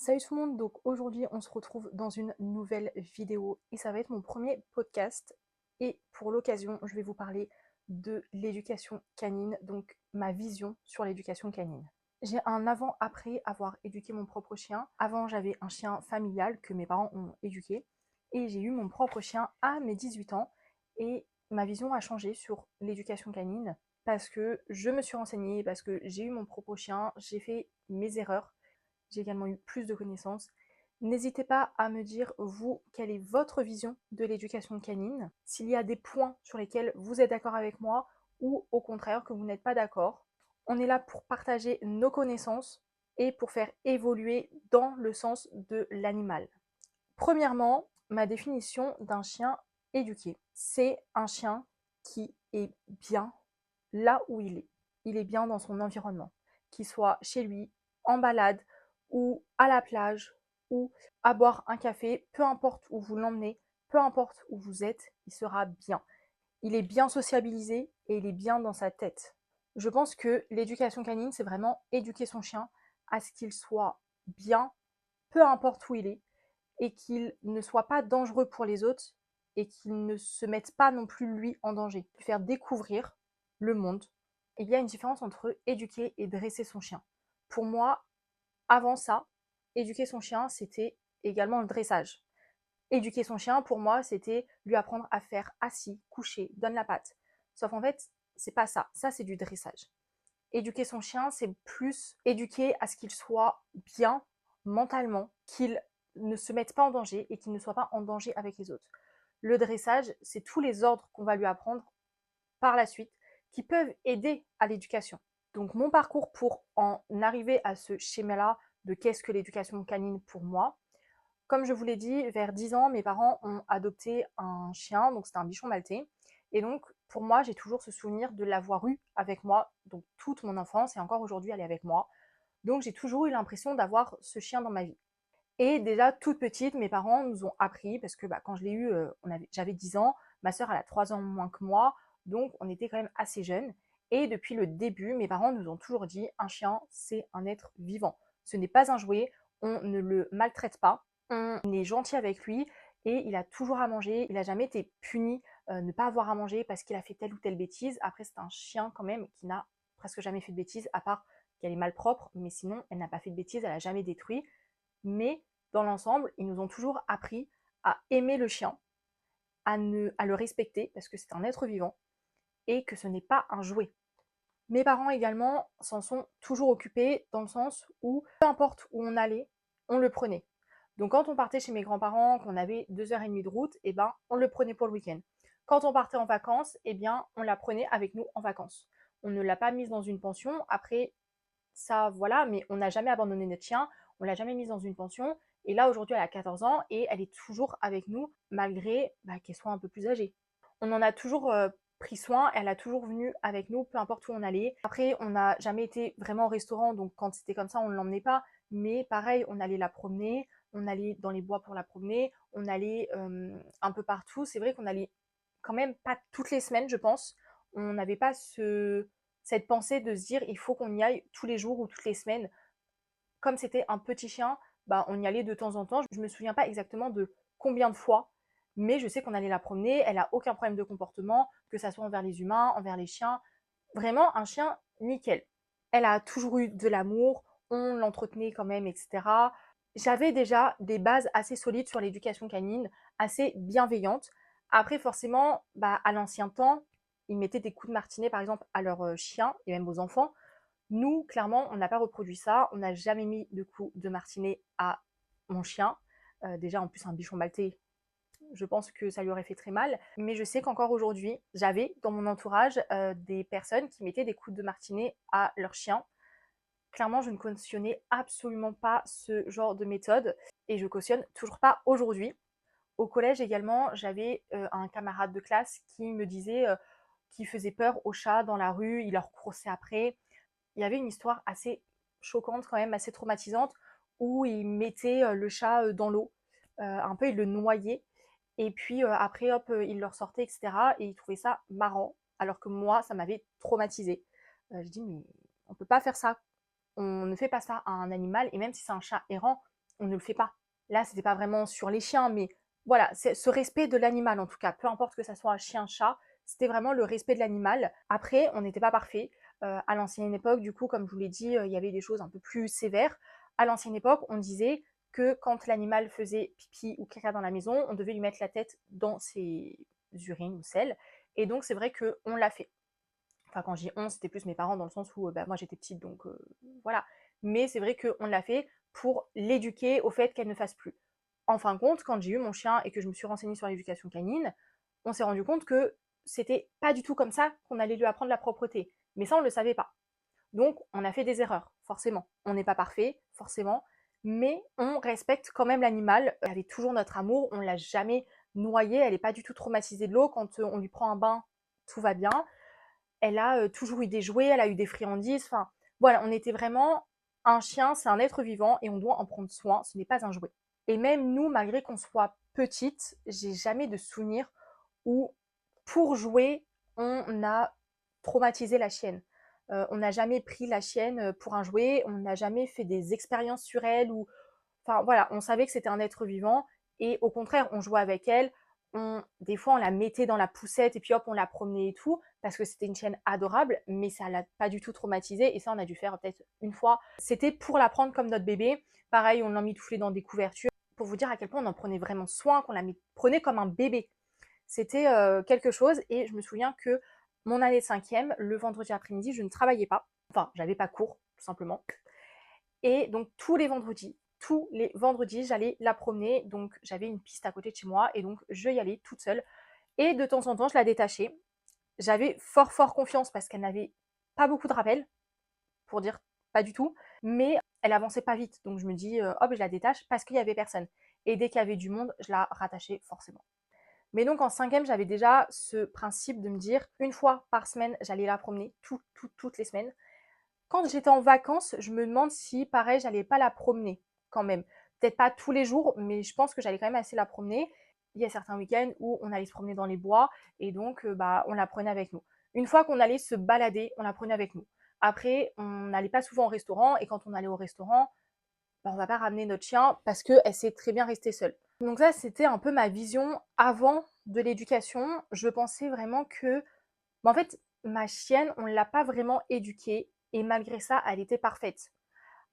Salut tout le monde, donc aujourd'hui on se retrouve dans une nouvelle vidéo et ça va être mon premier podcast et pour l'occasion je vais vous parler de l'éducation canine, donc ma vision sur l'éducation canine. J'ai un avant-après avoir éduqué mon propre chien. Avant j'avais un chien familial que mes parents ont éduqué et j'ai eu mon propre chien à mes 18 ans et ma vision a changé sur l'éducation canine parce que je me suis renseignée, parce que j'ai eu mon propre chien, j'ai fait mes erreurs. J'ai également eu plus de connaissances. N'hésitez pas à me dire, vous, quelle est votre vision de l'éducation canine, s'il y a des points sur lesquels vous êtes d'accord avec moi ou au contraire que vous n'êtes pas d'accord. On est là pour partager nos connaissances et pour faire évoluer dans le sens de l'animal. Premièrement, ma définition d'un chien éduqué, c'est un chien qui est bien là où il est. Il est bien dans son environnement, qu'il soit chez lui, en balade, ou à la plage, ou à boire un café, peu importe où vous l'emmenez, peu importe où vous êtes, il sera bien. Il est bien sociabilisé et il est bien dans sa tête. Je pense que l'éducation canine, c'est vraiment éduquer son chien à ce qu'il soit bien, peu importe où il est, et qu'il ne soit pas dangereux pour les autres et qu'il ne se mette pas non plus lui en danger. Lui faire découvrir le monde. Il y a une différence entre éduquer et dresser son chien. Pour moi, avant ça, éduquer son chien, c'était également le dressage. Éduquer son chien, pour moi, c'était lui apprendre à faire assis, couché, donne la patte. Sauf en fait, c'est pas ça. Ça, c'est du dressage. Éduquer son chien, c'est plus éduquer à ce qu'il soit bien mentalement, qu'il ne se mette pas en danger et qu'il ne soit pas en danger avec les autres. Le dressage, c'est tous les ordres qu'on va lui apprendre par la suite qui peuvent aider à l'éducation. Donc mon parcours pour en arriver à ce schéma-là de qu'est-ce que l'éducation canine pour moi. Comme je vous l'ai dit, vers 10 ans, mes parents ont adopté un chien, donc c'était un bichon maltais. Et donc, pour moi, j'ai toujours ce souvenir de l'avoir eu avec moi, donc toute mon enfance, et encore aujourd'hui, elle est avec moi. Donc, j'ai toujours eu l'impression d'avoir ce chien dans ma vie. Et déjà, toute petite, mes parents nous ont appris, parce que quand je l'ai eu, j'avais 10 ans, ma sœur, elle a 3 ans moins que moi, donc on était quand même assez jeunes. Et depuis le début, mes parents nous ont toujours dit, un chien, c'est un être vivant. Ce n'est pas un jouet, on ne le maltraite pas, on est gentil avec lui, et il a toujours à manger, il n'a jamais été puni ne pas avoir à manger parce qu'il a fait telle ou telle bêtise. Après, c'est un chien quand même qui n'a presque jamais fait de bêtises, à part qu'elle est malpropre, mais sinon, elle n'a pas fait de bêtises, elle n'a jamais détruit. Mais dans l'ensemble, ils nous ont toujours appris à aimer le chien, à le respecter, parce que c'est un être vivant, et que ce n'est pas un jouet. Mes parents également s'en sont toujours occupés, dans le sens où, peu importe où on allait, on le prenait. Donc quand on partait chez mes grands-parents, qu'on avait 2h30 de route, eh ben, on le prenait pour le week-end. Quand on partait en vacances, eh bien, on la prenait avec nous en vacances. On ne l'a pas mise dans une pension. Après, ça, voilà, mais on n'a jamais abandonné notre chien, on l'a jamais mise dans une pension. Et là, aujourd'hui, elle a 14 ans et elle est toujours avec nous, malgré qu'elle soit un peu plus âgée. On en a toujours pris soin, elle a toujours venu avec nous, peu importe où on allait. Après, on n'a jamais été vraiment au restaurant, donc quand c'était comme ça, on ne l'emmenait pas. Mais pareil, on allait la promener, on allait dans les bois pour la promener, on allait un peu partout. C'est vrai qu'on allait quand même pas toutes les semaines, je pense. On n'avait pas cette pensée de se dire il faut qu'on y aille tous les jours ou toutes les semaines. Comme c'était un petit chien, on y allait de temps en temps. Je me souviens pas exactement de combien de fois, mais je sais qu'on allait la promener. Elle a aucun problème de comportement, que ça soit envers les humains, envers les chiens. Vraiment un chien nickel. Elle a toujours eu de l'amour, on l'entretenait quand même, etc. J'avais déjà des bases assez solides sur l'éducation canine, assez bienveillantes. Après, forcément, à l'ancien temps, ils mettaient des coups de martinet, par exemple, à leurs chiens et même aux enfants. Nous, clairement, on n'a pas reproduit ça. On n'a jamais mis de coups de martinet à mon chien. Déjà, en plus, un bichon maltais, je pense que ça lui aurait fait très mal. Mais je sais qu'encore aujourd'hui, j'avais dans mon entourage des personnes qui mettaient des coups de martinet à leurs chiens. Clairement, je ne cautionnais absolument pas ce genre de méthode et je cautionne toujours pas aujourd'hui. Au collège également, j'avais un camarade de classe qui me disait qu'il faisait peur aux chats dans la rue, il leur coursait après. Il y avait une histoire assez choquante quand même, assez traumatisante, où il mettait le chat dans l'eau, un peu il le noyait, et puis après hop, il le ressortait, etc. Et il trouvait ça marrant, alors que moi, ça m'avait traumatisée. Je dis mais on peut pas faire ça, on ne fait pas ça à un animal, et même si c'est un chat errant, on ne le fait pas. Là, c'était pas vraiment sur les chiens, mais voilà, c'est ce respect de l'animal en tout cas, peu importe que ça soit un chien, chat, c'était vraiment le respect de l'animal. Après, on n'était pas parfait. À l'ancienne époque, du coup, comme je vous l'ai dit, il y avait des choses un peu plus sévères. À l'ancienne époque, on disait que quand l'animal faisait pipi ou caca dans la maison, on devait lui mettre la tête dans ses urines ou selles. Et donc, c'est vrai qu'on l'a fait. Enfin, quand j'ai 11, c'était plus mes parents dans le sens où bah, moi j'étais petite, donc voilà. Mais c'est vrai qu'on l'a fait pour l'éduquer au fait qu'elle ne fasse plus. En fin de compte, quand j'ai eu mon chien et que je me suis renseignée sur l'éducation canine, on s'est rendu compte que c'était pas du tout comme ça qu'on allait lui apprendre la propreté. Mais ça, on ne le savait pas. Donc, on a fait des erreurs, forcément. On n'est pas parfait, forcément, mais on respecte quand même l'animal. Elle avait toujours notre amour, on ne l'a jamais noyée, elle n'est pas du tout traumatisée de l'eau. Quand on lui prend un bain, tout va bien. Elle a toujours eu des jouets, elle a eu des friandises. Enfin, voilà, on était vraiment un chien, c'est un être vivant et on doit en prendre soin. Ce n'est pas un jouet. Et même nous, malgré qu'on soit petite, j'ai jamais de souvenir où, pour jouer, on a traumatisé la chienne. On n'a jamais pris la chienne pour un jouet, on n'a jamais fait des expériences sur elle ou, enfin voilà, on savait que c'était un être vivant et au contraire, on jouait avec elle. Des fois, on la mettait dans la poussette et puis hop, on la promenait et tout parce que c'était une chienne adorable, mais ça l'a pas du tout traumatisée et ça, on a dû faire peut-être une fois. C'était pour la prendre comme notre bébé. Pareil, on l'emmitouflait dans des couvertures pour vous dire à quel point on en prenait vraiment soin, qu'on la prenait comme un bébé. C'était quelque chose et je me souviens que mon année de cinquième, le vendredi après-midi, je ne travaillais pas. Enfin, j'avais pas cours, tout simplement. Et donc tous les vendredis, j'allais la promener. Donc j'avais une piste à côté de chez moi et donc je y allais toute seule. Et de temps en temps, je la détachais. J'avais fort confiance parce qu'elle n'avait pas beaucoup de rappels, pour dire pas du tout, mais elle avançait pas vite. Donc je me dis, hop, je la détache parce qu'il y avait personne. Et dès qu'il y avait du monde, je la rattachais forcément. Mais donc en cinquième, j'avais déjà ce principe de me dire, une fois par semaine, j'allais la promener, toutes les semaines. Quand j'étais en vacances, je me demande si, pareil, j'allais pas la promener quand même. Peut-être pas tous les jours, mais je pense que j'allais quand même assez la promener. Il y a certains week-ends où on allait se promener dans les bois et donc bah, on la prenait avec nous. Une fois qu'on allait se balader, on la prenait avec nous. Après, on n'allait pas souvent au restaurant et quand on allait au restaurant, bah, on va pas ramener notre chien parce qu'elle sait très bien rester seule. Donc ça, c'était un peu ma vision avant de l'éducation. Je pensais vraiment que, bah, en fait, ma chienne, on ne l'a pas vraiment éduquée et malgré ça, elle était parfaite.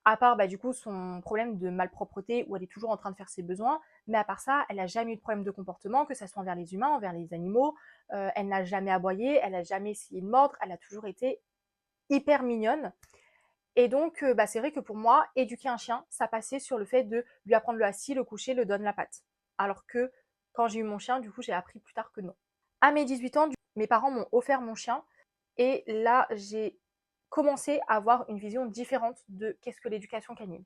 À part, bah, du coup, son problème de malpropreté où elle est toujours en train de faire ses besoins. Mais à part ça, elle n'a jamais eu de problème de comportement, que ce soit envers les humains, envers les animaux. Elle n'a jamais aboyé, elle n'a jamais essayé de mordre, elle a toujours été hyper mignonne. Et donc, bah, c'est vrai que pour moi, éduquer un chien, ça passait sur le fait de lui apprendre le assis, le coucher, le donne la patte. Alors que quand j'ai eu mon chien, du coup, j'ai appris plus tard que non. À mes 18 ans, mes parents m'ont offert mon chien et là, j'ai commencé à avoir une vision différente de qu'est-ce que l'éducation canine.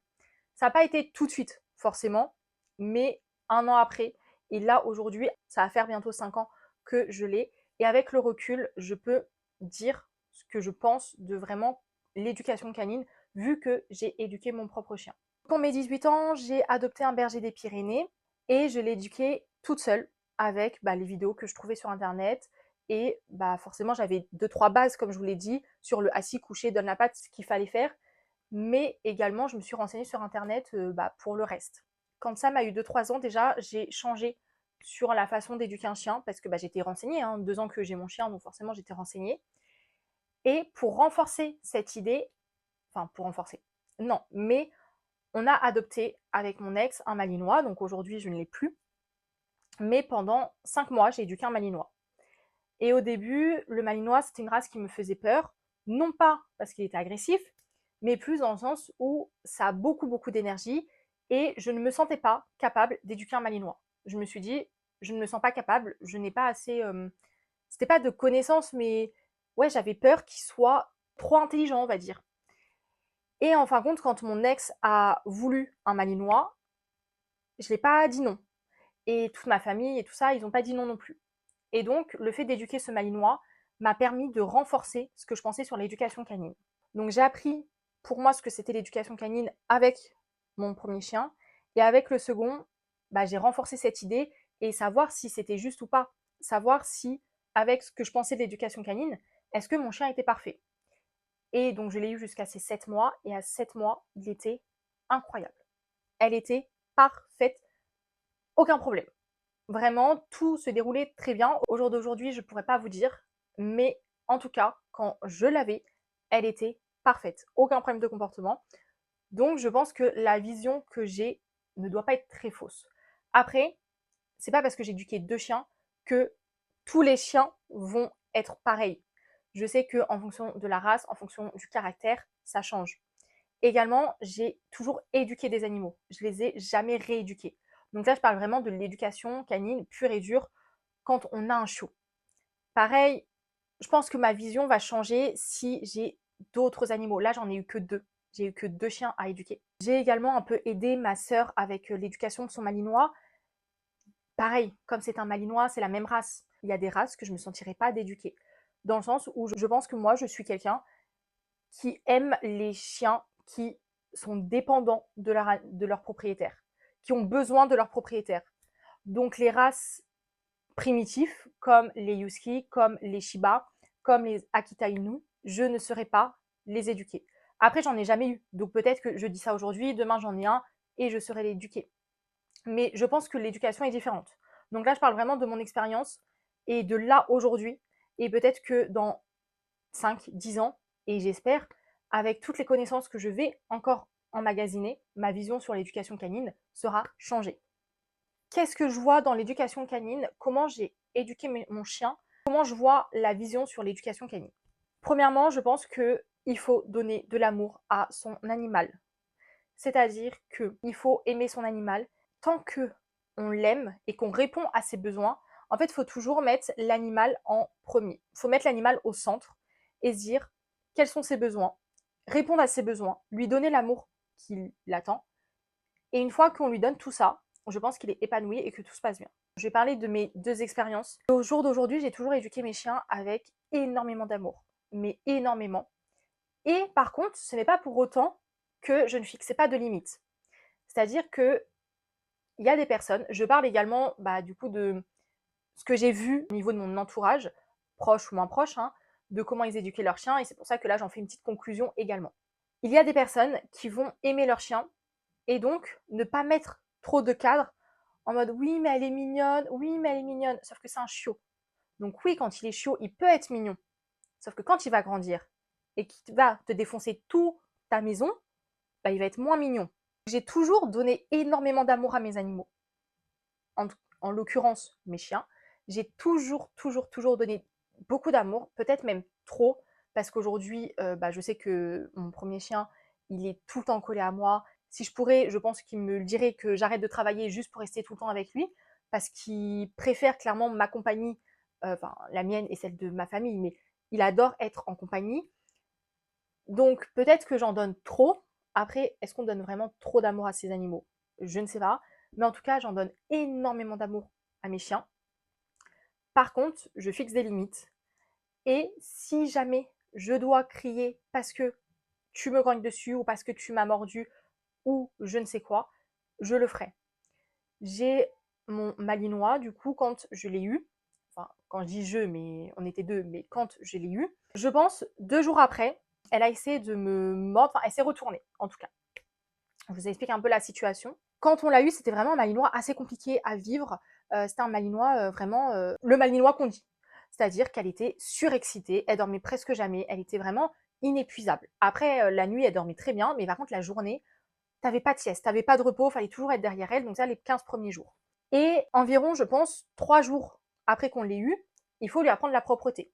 Ça n'a pas été tout de suite, forcément, mais un an après. Et là, aujourd'hui, ça va faire bientôt 5 ans que je l'ai. Et avec le recul, je peux dire ce que je pense de vraiment l'éducation canine, vu que j'ai éduqué mon propre chien. Pour mes 18 ans, j'ai adopté un berger des Pyrénées et je l'ai éduqué toute seule avec bah, les vidéos que je trouvais sur Internet. Et bah, forcément, j'avais 2-3 bases, comme je vous l'ai dit, sur le assis, couché, donne la patte, ce qu'il fallait faire. Mais également, je me suis renseignée sur Internet bah, pour le reste. Quand Sam a eu 2-3 ans, déjà, j'ai changé sur la façon d'éduquer un chien parce que bah, j'étais renseignée, 2 ans que j'ai mon chien, donc forcément j'étais renseignée. Et pour renforcer cette idée, enfin pour renforcer, non, mais on a adopté avec mon ex un malinois, donc aujourd'hui je ne l'ai plus, mais pendant 5 mois j'ai éduqué un malinois. Et au début, le malinois c'était une race qui me faisait peur, non pas parce qu'il était agressif, mais plus dans le sens où ça a beaucoup d'énergie et je ne me sentais pas capable d'éduquer un malinois. Je me suis dit, je ne me sens pas capable, je n'ai pas assez, c'était pas de connaissances, mais ouais, j'avais peur qu'il soit trop intelligent, on va dire. Et en fin de compte, quand mon ex a voulu un malinois, je l'ai pas dit non. Et toute ma famille et tout ça, ils n'ont pas dit non non plus. Et donc, le fait d'éduquer ce malinois m'a permis de renforcer ce que je pensais sur l'éducation canine. Donc, j'ai appris pour moi ce que c'était l'éducation canine avec mon premier chien. Et avec le second, bah, j'ai renforcé cette idée et savoir si c'était juste ou pas. Savoir si, avec ce que je pensais de l'éducation canine, est-ce que mon chien était parfait. Et donc, je l'ai eu jusqu'à ses 7 mois. Et à 7 mois, il était incroyable. Elle était parfaite, aucun problème. Vraiment, tout se déroulait très bien. Au jour d'aujourd'hui, je ne pourrais pas vous dire, mais en tout cas, quand je l'avais, elle était parfaite. Aucun problème de comportement. Donc, je pense que la vision que j'ai ne doit pas être très fausse. Après, c'est pas parce que j'ai éduqué 2 chiens que tous les chiens vont être pareils. Je sais qu'en fonction de la race, en fonction du caractère, ça change. Également, j'ai toujours éduqué des animaux. Je les ai jamais rééduqués. Donc là, je parle vraiment de l'éducation canine pure et dure quand on a un chiot. Pareil, je pense que ma vision va changer si j'ai d'autres animaux. Là, j'en ai eu que 2. J'ai eu que 2 chiens à éduquer. J'ai également un peu aidé ma sœur avec l'éducation de son malinois. Pareil, comme c'est un malinois, c'est la même race. Il y a des races que je ne me sentirais pas d'éduquer. Dans le sens où je pense que moi, je suis quelqu'un qui aime les chiens qui sont dépendants de leur propriétaire, qui ont besoin de leur propriétaire. Donc les races primitifs, comme les Husky, comme les Shiba, comme les Akita Inu, je ne saurais pas les éduquer. Après, j'en ai jamais eu. Donc peut-être que je dis ça aujourd'hui, demain j'en ai un et je saurais l'éduquer. Mais je pense que l'éducation est différente. Donc là, je parle vraiment de mon expérience et de là aujourd'hui. Et peut-être que dans 5, 10 ans, et j'espère, avec toutes les connaissances que je vais encore emmagasiner, ma vision sur l'éducation canine sera changée. Qu'est-ce que je vois dans l'éducation canine? Comment j'ai éduqué mon chien? Comment je vois la vision sur l'éducation canine? Premièrement, je pense qu'il faut donner de l'amour à son animal. C'est-à-dire qu'il faut aimer son animal tant que on l'aime et qu'on répond à ses besoins. En fait, il faut toujours mettre l'animal en premier. Il faut mettre l'animal au centre et se dire quels sont ses besoins, répondre à ses besoins, lui donner l'amour qu'il attend. Et une fois qu'on lui donne tout ça, je pense qu'il est épanoui et que tout se passe bien. Je vais parler de mes 2 expériences. Au jour d'aujourd'hui, j'ai toujours éduqué mes chiens avec énormément d'amour, mais énormément. Et par contre, ce n'est pas pour autant que je ne fixais pas de limites. C'est-à-dire que il y a des personnes, je parle également du coup de ce que j'ai vu au niveau de mon entourage, proche ou moins proche, hein, de comment ils éduquaient leurs chiens, et c'est pour ça que là j'en fais une petite conclusion également. Il y a des personnes qui vont aimer leur chien et donc ne pas mettre trop de cadre en mode oui mais elle est mignonne, oui mais elle est mignonne, sauf que c'est un chiot. Donc oui, quand il est chiot, il peut être mignon, sauf que quand il va grandir et qu'il va te défoncer toute ta maison, il va être moins mignon. J'ai toujours donné énormément d'amour à mes animaux. En l'occurrence, mes chiens. J'ai toujours donné beaucoup d'amour, peut-être même trop, parce qu'aujourd'hui, je sais que mon premier chien, il est tout le temps collé à moi. Si je pourrais, je pense qu'il me dirait que j'arrête de travailler juste pour rester tout le temps avec lui, parce qu'il préfère clairement ma compagnie, la mienne et celle de ma famille, mais il adore être en compagnie. Donc peut-être que j'en donne trop. Après, est-ce qu'on donne vraiment trop d'amour à ces animaux? Je ne sais pas. Mais en tout cas, j'en donne énormément d'amour à mes chiens. Par contre, je fixe des limites. Et si jamais je dois crier parce que tu me grognes dessus ou parce que tu m'as mordu ou je ne sais quoi, je le ferai. J'ai mon malinois, du coup, quand je l'ai eu, enfin, quand je dis je, mais on était 2, mais quand je l'ai eu, je pense 2 jours après, elle a essayé de me mordre, enfin, elle s'est retournée, en tout cas. Je vous explique un peu la situation. Quand on l'a eu, c'était vraiment un malinois assez compliqué à vivre. C'était un malinois vraiment le malinois qu'on dit. C'est-à-dire qu'elle était surexcitée, elle dormait presque jamais, elle était vraiment inépuisable. Après, la nuit, elle dormait très bien, mais par contre, la journée, t'avais pas de sieste, t'avais pas de repos, fallait toujours être derrière elle, donc ça, les 15 premiers jours. Et environ, je pense, 3 jours après qu'on l'ait eu, il faut lui apprendre la propreté.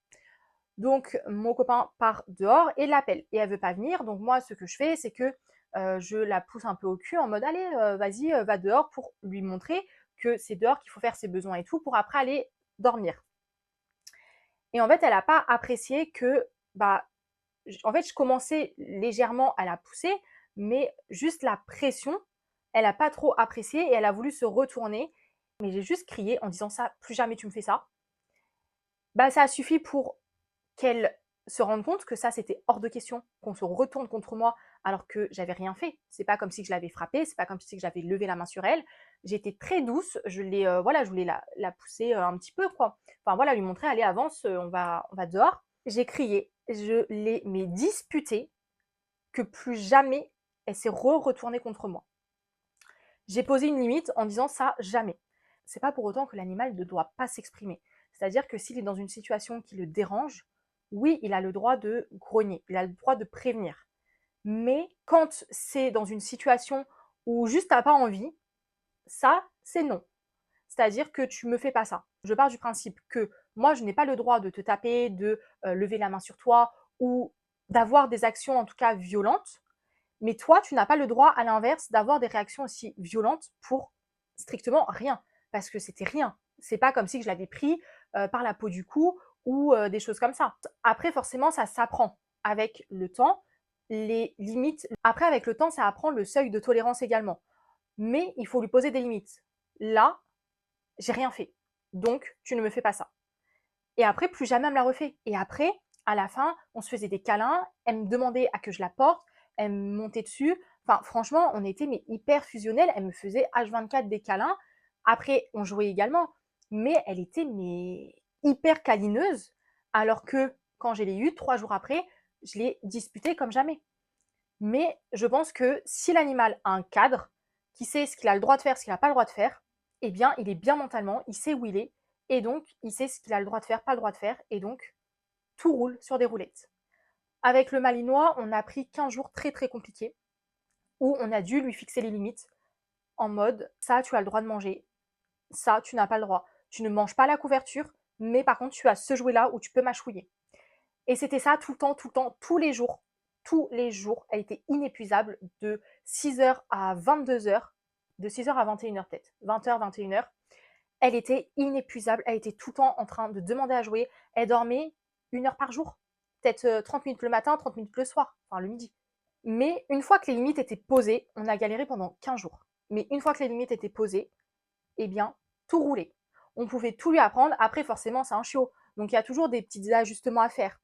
Donc, mon copain part dehors et l'appelle. Et elle veut pas venir. Donc, moi, ce que je fais, c'est que je la pousse un peu au cul en mode allez, vas-y, va dehors pour lui montrer que c'est dehors qu'il faut faire ses besoins et tout pour après aller dormir. Et en fait, elle n'a pas apprécié que, en fait, je commençais légèrement à la pousser, mais juste la pression, elle n'a pas trop apprécié et elle a voulu se retourner. Mais j'ai juste crié en disant ça, plus jamais tu me fais ça. Ça a suffi pour qu'elle se rende compte que ça, c'était hors de question, qu'on se retourne contre moi alors que j'avais rien fait. C'est pas comme si je l'avais frappée, c'est pas comme si j'avais levé la main sur elle. J'étais très douce, je voulais la pousser un petit peu, quoi. Enfin voilà, lui montrer, allez, avance, on va dehors. J'ai crié, je l'ai mais disputée que plus jamais elle s'est retournée contre moi. J'ai posé une limite en disant ça, jamais. C'est pas pour autant que l'animal ne doit pas s'exprimer. C'est-à-dire que s'il est dans une situation qui le dérange, oui, il a le droit de grogner, il a le droit de prévenir. Mais quand c'est dans une situation où juste t'as pas envie, ça, c'est non. C'est-à-dire que tu me fais pas ça. Je pars du principe que moi, je n'ai pas le droit de te taper, de lever la main sur toi ou d'avoir des actions en tout cas violentes. Mais toi, tu n'as pas le droit, à l'inverse, d'avoir des réactions aussi violentes pour strictement rien. Parce que c'était rien. C'est pas comme si je l'avais pris par la peau du cou ou des choses comme ça. Après, forcément, ça s'apprend avec le temps, les limites. Après, avec le temps, ça apprend le seuil de tolérance également. Mais il faut lui poser des limites. Là, j'ai rien fait. Donc, tu ne me fais pas ça. Et après, plus jamais elle me l'a refait. Et après, à la fin, on se faisait des câlins, elle me demandait à que je la porte, elle me montait dessus. Enfin, franchement, on était mais hyper fusionnels. Elle me faisait H24 des câlins. Après, on jouait également. Mais elle était mais hyper câlineuse. Alors que quand je l'ai eue, 3 jours après, je l'ai disputée comme jamais. Mais je pense que si l'animal a un cadre, qui sait ce qu'il a le droit de faire, ce qu'il n'a pas le droit de faire, eh bien, il est bien mentalement, il sait où il est, et donc, il sait ce qu'il a le droit de faire, pas le droit de faire, et donc, tout roule sur des roulettes. Avec le Malinois, on a pris 15 jours très très compliqués, où on a dû lui fixer les limites, en mode, ça, tu as le droit de manger, ça, tu n'as pas le droit. Tu ne manges pas la couverture, mais par contre, tu as ce jouet-là où tu peux mâchouiller. Et c'était ça tout le temps, tout le temps, tous les jours. Tous les jours. Elle était inépuisable de 6h à 22h, de 6h à 21h peut-être, 20h, 21h. Elle était inépuisable, elle était tout le temps en train de demander à jouer. Elle dormait 1 heure par jour, peut-être 30 minutes le matin, 30 minutes le soir, enfin le midi. Mais une fois que les limites étaient posées, on a galéré pendant 15 jours. Mais une fois que les limites étaient posées, eh bien, tout roulait. On pouvait tout lui apprendre. Après, forcément, c'est un chiot. Donc, il y a toujours des petits ajustements à faire.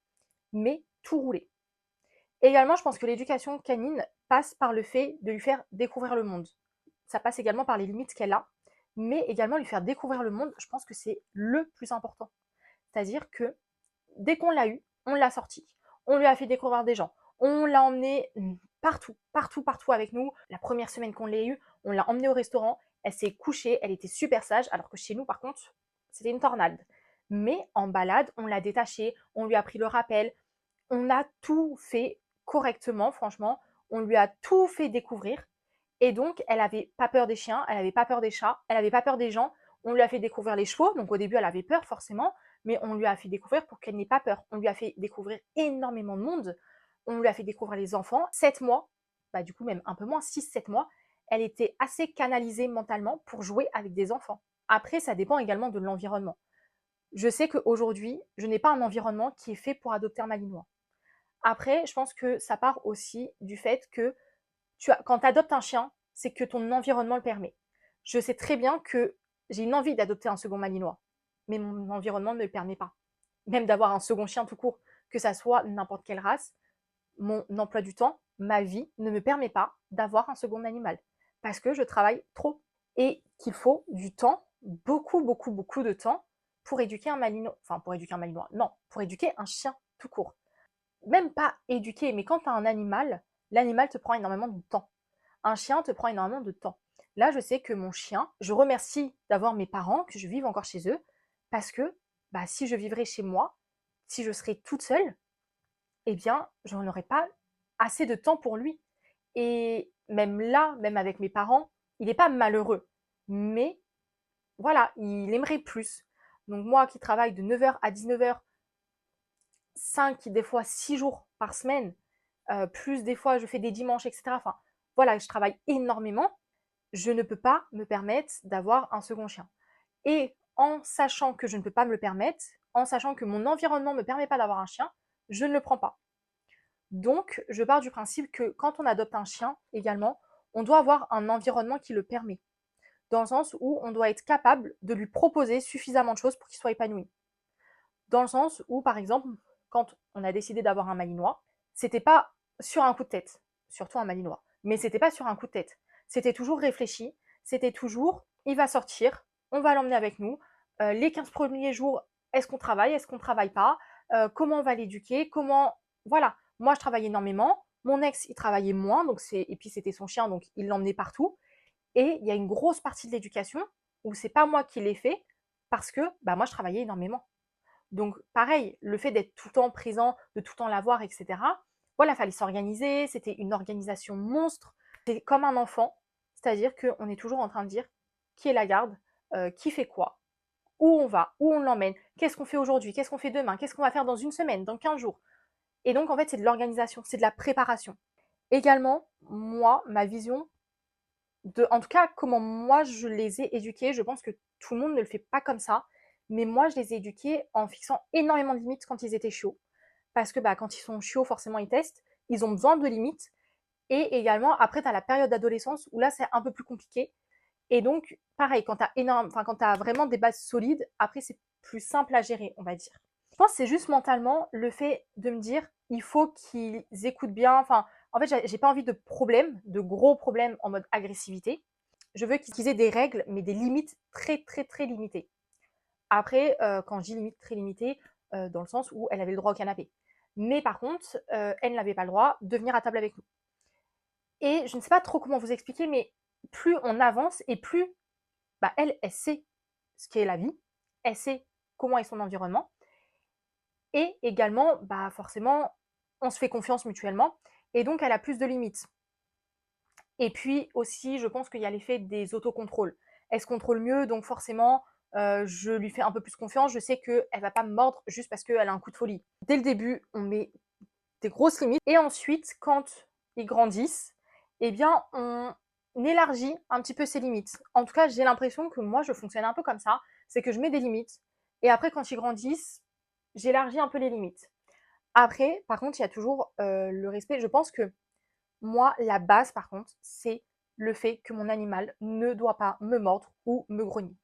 Mais tout roulait. Également, je pense que l'éducation canine passe par le fait de lui faire découvrir le monde. Ça passe également par les limites qu'elle a, mais également lui faire découvrir le monde, je pense que c'est le plus important. C'est-à-dire que dès qu'on l'a eu, on l'a sorti, on lui a fait découvrir des gens, on l'a emmené partout, partout, partout avec nous. La première semaine qu'on l'a eu, on l'a emmenée au restaurant, elle s'est couchée, elle était super sage, alors que chez nous, par contre, c'était une tornade. Mais en balade, on l'a détachée, on lui a pris le rappel, on a tout fait correctement, franchement. On lui a tout fait découvrir. Et donc, elle avait pas peur des chiens, elle avait pas peur des chats, elle avait pas peur des gens. On lui a fait découvrir les chevaux. Donc, au début, elle avait peur, forcément. Mais on lui a fait découvrir pour qu'elle n'ait pas peur. On lui a fait découvrir énormément de monde. On lui a fait découvrir les enfants. 7 mois, bah, du coup, même un peu moins, 6, 7 mois, elle était assez canalisée mentalement pour jouer avec des enfants. Après, ça dépend également de l'environnement. Je sais qu'aujourd'hui, je n'ai pas un environnement qui est fait pour adopter un malinois. Après, je pense que ça part aussi du fait que quand tu adoptes un chien, c'est que ton environnement le permet. Je sais très bien que j'ai une envie d'adopter un second malinois, mais mon environnement ne me le permet pas. Même d'avoir un second chien tout court, que ça soit n'importe quelle race, mon emploi du temps, ma vie ne me permet pas d'avoir un second animal parce que je travaille trop et qu'il faut du temps, beaucoup, beaucoup, beaucoup de temps pour éduquer un malinois. Enfin, pour éduquer un malinois, non, pour éduquer un chien tout court. Même pas éduquer, mais quand tu as un animal, l'animal te prend énormément de temps. Un chien te prend énormément de temps. Là, je sais que mon chien, je remercie d'avoir mes parents, que je vive encore chez eux, parce que bah, si je vivrais chez moi, si je serais toute seule, eh bien, je n'aurais pas assez de temps pour lui. Et même là, même avec mes parents, il n'est pas malheureux. Mais voilà, il aimerait plus. Donc moi qui travaille de 9h à 19h, 5, des fois 6 jours par semaine, plus des fois je fais des dimanches, etc. Enfin, voilà, je travaille énormément. Je ne peux pas me permettre d'avoir un second chien. Et en sachant que je ne peux pas me le permettre, en sachant que mon environnement ne me permet pas d'avoir un chien, je ne le prends pas. Donc, je pars du principe que quand on adopte un chien également, on doit avoir un environnement qui le permet. Dans le sens où on doit être capable de lui proposer suffisamment de choses pour qu'il soit épanoui. Dans le sens où, par exemple, quand on a décidé d'avoir un malinois, c'était pas sur un coup de tête, surtout un malinois, mais c'était pas sur un coup de tête. C'était toujours réfléchi, c'était toujours, il va sortir, on va l'emmener avec nous. Les 15 premiers jours, est-ce qu'on travaille pas, comment on va l'éduquer, comment, voilà. Moi, je travaillais énormément. Mon ex, il travaillait moins, donc et puis c'était son chien, donc il l'emmenait partout. Et il y a une grosse partie de l'éducation où c'est pas moi qui l'ai fait parce que moi je travaillais énormément. Donc pareil, le fait d'être tout le temps présent, de tout le temps la voir, etc. Voilà, fallait s'organiser, c'était une organisation monstre. C'est comme un enfant, c'est-à-dire qu'on est toujours en train de dire qui est la garde, qui fait quoi, où on va, où on l'emmène, qu'est-ce qu'on fait aujourd'hui, qu'est-ce qu'on fait demain, qu'est-ce qu'on va faire dans une semaine, dans 15 jours. Et donc en fait c'est de l'organisation, c'est de la préparation. Également, moi, ma vision en tout cas, comment moi je les ai éduqués, je pense que tout le monde ne le fait pas comme ça, mais moi je les ai éduqués en fixant énormément de limites quand ils étaient chiots. Parce que quand ils sont chiots, forcément ils testent, ils ont besoin de limites. Et également, après, tu as la période d'adolescence où là c'est un peu plus compliqué. Et donc, pareil, quand tu as vraiment des bases solides, après c'est plus simple à gérer, on va dire. Je pense que c'est juste mentalement le fait de me dire, il faut qu'ils écoutent bien. Enfin, en fait, j'ai pas envie de problèmes, de gros problèmes en mode agressivité. Je veux qu'ils aient des règles, mais des limites très, très, très limitées. Après, quand je dis limite très limitée, dans le sens où elle avait le droit au canapé. Mais par contre, elle n'avait pas le droit de venir à table avec nous. Et je ne sais pas trop comment vous expliquer, mais plus on avance et plus elle sait ce qu'est la vie, elle sait comment est son environnement. Et également, forcément, on se fait confiance mutuellement. Et donc, elle a plus de limites. Et puis aussi, je pense qu'il y a l'effet des autocontrôles. Elle se contrôle mieux, donc forcément, je lui fais un peu plus confiance. Je sais qu'elle ne va pas me mordre juste parce qu'elle a un coup de folie. Dès le début, on met des grosses limites. Et ensuite, quand ils grandissent, eh bien, on élargit un petit peu ses limites. En tout cas, j'ai l'impression que moi, je fonctionne un peu comme ça. C'est que je mets des limites. Et après, quand ils grandissent, j'élargis un peu les limites. Après, par contre, il y a toujours le respect. Je pense que moi, la base, par contre, c'est le fait que mon animal ne doit pas me mordre ou me grogner.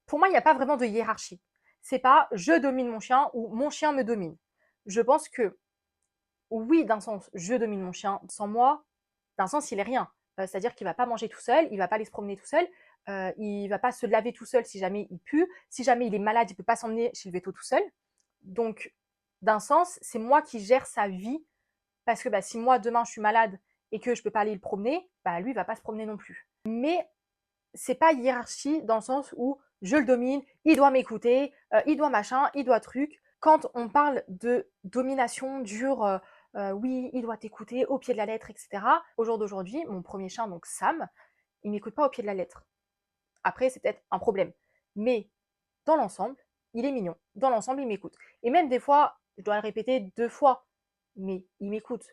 Pour moi, il n'y a pas vraiment de hiérarchie. C'est pas je domine mon chien ou mon chien me domine. Je pense que oui, d'un sens, je domine mon chien. Sans moi, d'un sens, il est rien. C'est-à-dire qu'il va pas manger tout seul, il va pas aller se promener tout seul, il va pas se laver tout seul si jamais il pue, si jamais il est malade, il peut pas s'emmener chez le veto tout seul. Donc, d'un sens, c'est moi qui gère sa vie parce que si moi demain je suis malade et que je peux pas aller le promener, lui il va pas se promener non plus. Mais c'est pas hiérarchie dans le sens où je le domine, il doit m'écouter, il doit machin, il doit truc. Quand on parle de domination dure, oui, il doit t'écouter au pied de la lettre, etc. Au jour d'aujourd'hui, mon premier chien, donc Sam, il m'écoute pas au pied de la lettre. Après, c'est peut-être un problème. Mais dans l'ensemble, il est mignon. Dans l'ensemble, il m'écoute. Et même des fois, je dois le répéter 2 fois, mais il m'écoute.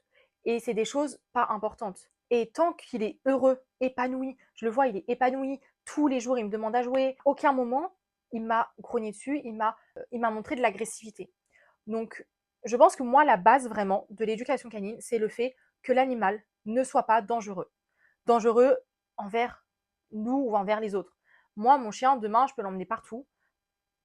Et c'est des choses pas importantes. Et tant qu'il est heureux, épanoui, je le vois, il est épanoui, tous les jours, il me demande à jouer. Aucun moment, il m'a grogné dessus, il m'a montré de l'agressivité. Donc, je pense que moi, la base vraiment de l'éducation canine, c'est le fait que l'animal ne soit pas dangereux. Dangereux envers nous ou envers les autres. Moi, mon chien, demain, je peux l'emmener partout.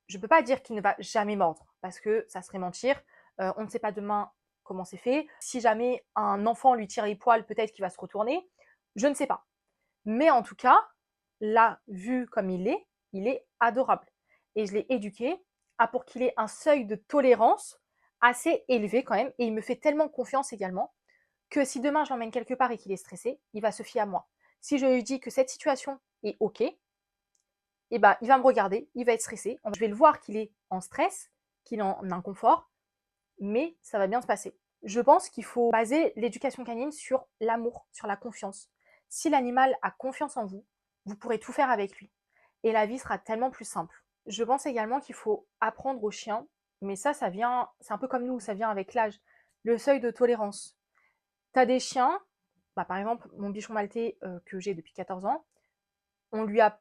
Je ne peux pas dire qu'il ne va jamais mordre parce que ça serait mentir. On ne sait pas demain comment c'est fait. Si jamais un enfant lui tire les poils, peut-être qu'il va se retourner. Je ne sais pas. Mais en tout cas, là, vu comme il est adorable. Et je l'ai éduqué pour qu'il ait un seuil de tolérance assez élevé quand même. Et il me fait tellement confiance également que si demain je l'emmène quelque part et qu'il est stressé, il va se fier à moi. Si je lui dis que cette situation est OK, il va me regarder, il va être stressé. Je vais le voir qu'il est en stress, qu'il est en inconfort, mais ça va bien se passer. Je pense qu'il faut baser l'éducation canine sur l'amour, sur la confiance. Si l'animal a confiance en vous, vous pourrez tout faire avec lui. Et la vie sera tellement plus simple. Je pense également qu'il faut apprendre aux chiens, mais ça vient, c'est un peu comme nous, ça vient avec l'âge, le seuil de tolérance. Tu as des chiens, par exemple, mon bichon maltais que j'ai depuis 14 ans, on lui a,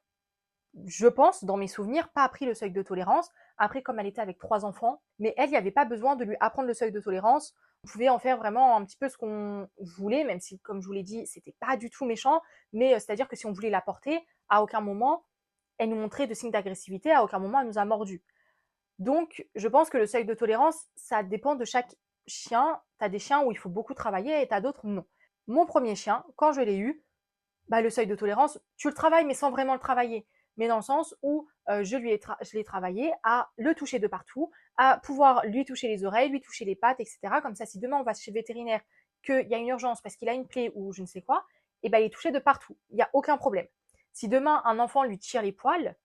je pense, dans mes souvenirs, pas appris le seuil de tolérance. Après, comme elle était avec 3 enfants, mais elle, il n'y avait pas besoin de lui apprendre le seuil de tolérance. On pouvait en faire vraiment un petit peu ce qu'on voulait, même si, comme je vous l'ai dit, c'était pas du tout méchant. Mais c'est-à-dire que si on voulait la porter, à aucun moment, elle nous montrait de signes d'agressivité, à aucun moment, elle nous a mordu. Donc, je pense que le seuil de tolérance, ça dépend de chaque chien. Tu as des chiens où il faut beaucoup travailler et tu as d'autres non. Mon premier chien, quand je l'ai eu, le seuil de tolérance, tu le travailles, mais sans vraiment le travailler. Mais dans le sens où je l'ai travaillé à le toucher de partout, à pouvoir lui toucher les oreilles, lui toucher les pattes, etc. Comme ça, si demain on va chez le vétérinaire, qu'il y a une urgence parce qu'il a une plaie ou je ne sais quoi, et bah, il est touché de partout. Il n'y a aucun problème. Si demain, un enfant lui tire les poils,